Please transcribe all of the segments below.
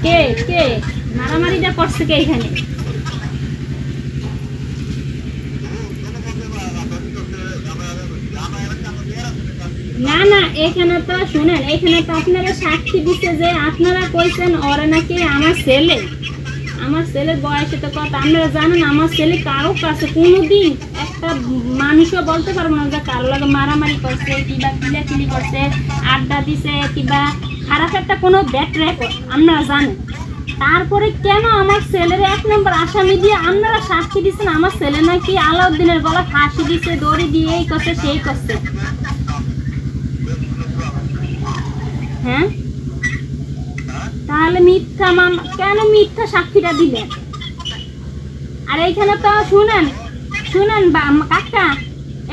কে কে মারামারিটা করছে কে এখানে? না না, এখানে তো শুনেন, এখানে তো আপনারা সাক্ষী দিচ্ছে যে আপনারা কইছেন ওরা নাকি আমার ছেলের বয়সে তো কথা আপনারা জানেন। আমার ছেলে কারো কাছে কোনোদিন একটা মানুষও বলতে পারবো না যে কারো লাগে মারামারি করছে কিংবা কিলাকিলি করছে, আড্ডা দিছে কিংবা খারাপ একটা কোনো ব্যাড রেকর্ড আপনারা জানেন। তারপরে কেন আমার ছেলের 1 নম্বর আসামি দিয়ে আপনারা সাক্ষী দিচ্ছেন আমার ছেলে নাকি আলাউদ্দিনের গলা ফাঁসি দিচ্ছে, দড়ি দিয়ে এই করছে সেই করছে? হ্যাঁ, তাহলে মিথ্যা কেন মিথ্যা সাক্ষীটা দিলেন? আর এইখানে তো শুনেন কাকা,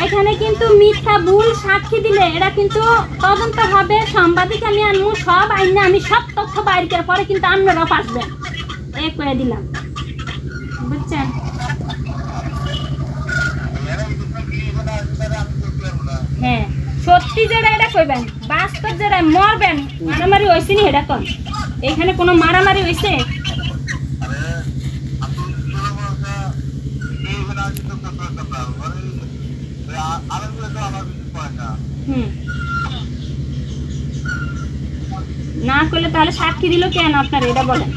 এখানে কিন্তু মিথ্যা ভুল সাক্ষী দিলে এটা কিন্তু তদন্ত হবে, সাংবাদিক আমি আনবো, সব আইনে আমি সব তথ্য বাইর করার পরে কিন্তু আপনারাও পাসবেন, এই করে দিলাম, বুঝছেন? হ্যাঁ, সত্যি যেটা এটা কইবেন, বাস্তব যেটা মরবেন। মারামারি হয়েছে নি এটা কন? এখানে কোনো মারামারি হয়েছে? না করলে তাহলে সাক্ষী দিল কেন আপনার, এটা বলেন।